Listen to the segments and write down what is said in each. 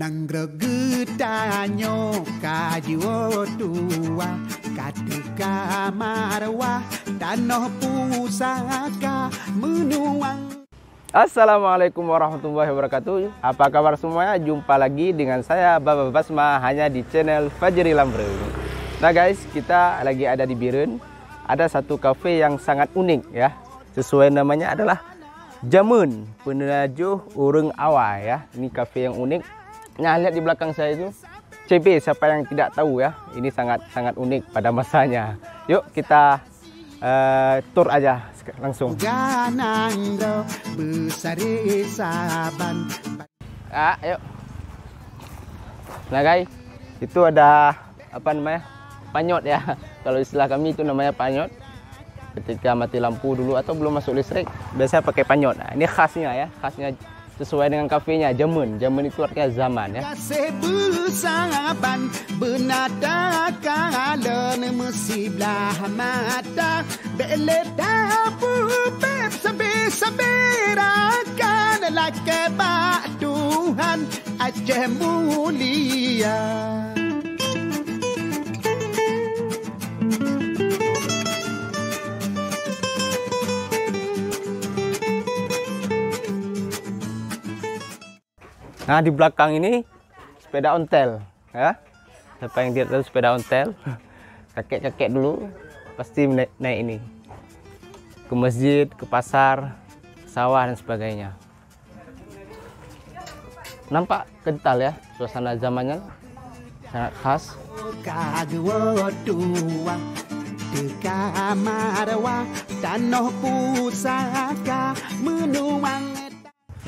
Nanggrogetanyo kajiwo tua kaduka marwah danoh pusaka menuang. Assalamualaikum warahmatullahi wabarakatuh. Apa kabar semuanya? Jumpa lagi dengan saya Baba Basma hanya di channel Fajri Lambreng. Nah guys, kita lagi ada di Biren. Ada satu kafe yang sangat unik ya. Sesuai namanya adalah Jamun Penajuh Urang Awa ya. Ini kafe yang unik. Nah, lihat di belakang saya itu CB, siapa yang tidak tahu ya. Ini sangat unik pada masanya. Yuk kita tour aja langsung. Yuk. Nah guys, itu ada apa namanya? Panyot ya. Kalau istilah kami itu namanya panyot. Ketika mati lampu dulu atau belum masuk listrik, biasa pakai panyot. Nah, ini khasnya ya, khasnya sesuai dengan kafenya Jamun. Jamun itu artinya zaman ya. Tuhan Aceh mulia. Nah, di belakang ini sepeda ontel ya. Siapa yang tidak tahu sepeda ontel? Kakek-kakek dulu pasti naik ini. Ke masjid, ke pasar, ke sawah dan sebagainya. Nampak kental ya, suasana zamannya sangat khas.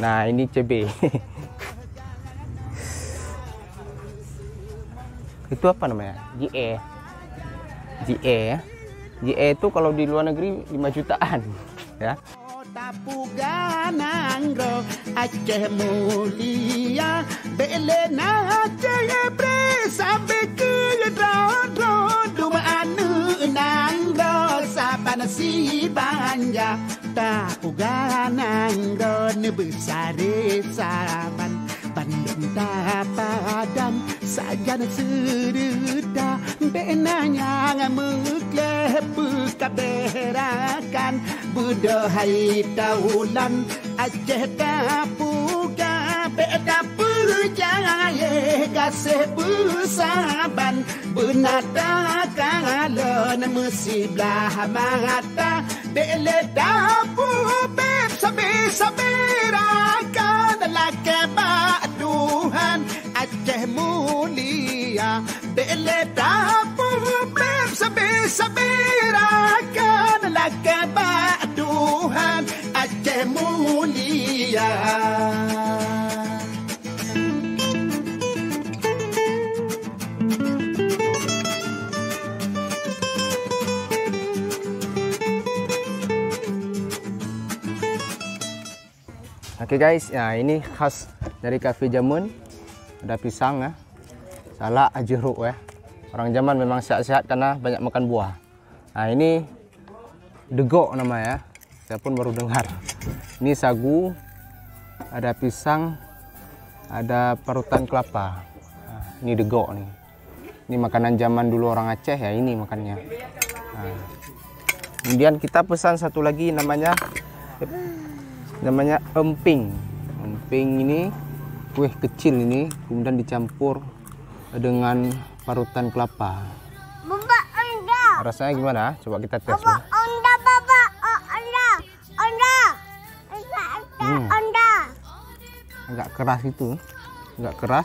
Nah, ini CB. Itu apa namanya? JE. JE ya. JE itu kalau di luar negeri 5 jutaan ya. Aceh mulia belena Aceh sampai ke nangro saban si banja tapuganangro nebesare saban Bandung tapadan sajan sereda benanya ngamukle bekaberakan budahai taulan Aceh tapuga beda perjaya kasih besaban benata kalon musiblah mata bele tapu beb saberakan lakaba Tuhan Aceh mulia bele tapu beb saberakan lakaba Tuhan Aceh mulia. Oke guys, nah ini khas dari Cafe Jamun. Ada pisang ya, salak, jeruk ya. Orang zaman memang sehat-sehat karena banyak makan buah. Nah ini degok namanya ya. Saya pun baru dengar. Ini sagu, ada pisang, ada parutan kelapa. Nah, ini degok nih. Ini makanan zaman dulu orang Aceh ya, ini makannya. Nah, kemudian kita pesan satu lagi namanya emping. Emping ini kue kecil ini, kemudian dicampur dengan parutan kelapa. Bapak Anda. Rasanya gimana? Coba kita tes. Bapak Anda, Bapak Anda. Agak keras itu, agak keras,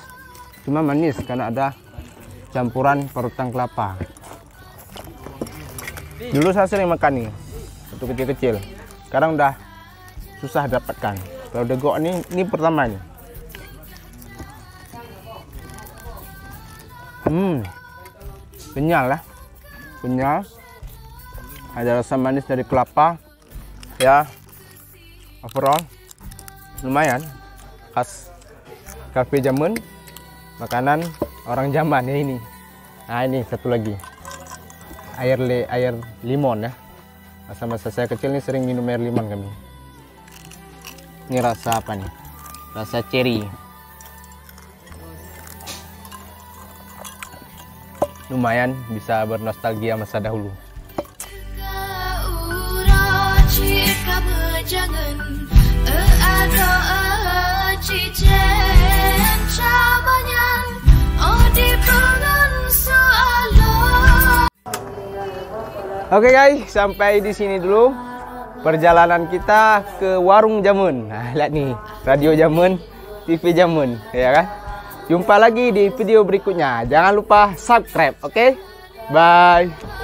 cuma manis karena ada campuran parutan kelapa. Dulu saya sering makan nih, waktu kecil-kecil. Sekarang udah susah dapatkan. Kalau degok ini pertama nih. Kenyal lah, kenyal. Ada rasa manis dari kelapa, ya. Overall lumayan. Khas Cafe Jamun, makanan orang zaman ya ini. Nah ini satu lagi, air limon ya. Masa-masa saya kecil nih sering minum air limon kami. Ini rasa apa nih? Rasa cherry. lumayan bisa bernostalgia masa dahulu. Oke guys, sampai di sini dulu perjalanan kita ke warung jamun. Nah, lihat nih, radio jamun, TV jamun, ya kan? Jumpa lagi di video berikutnya. Jangan lupa subscribe, oke? Bye.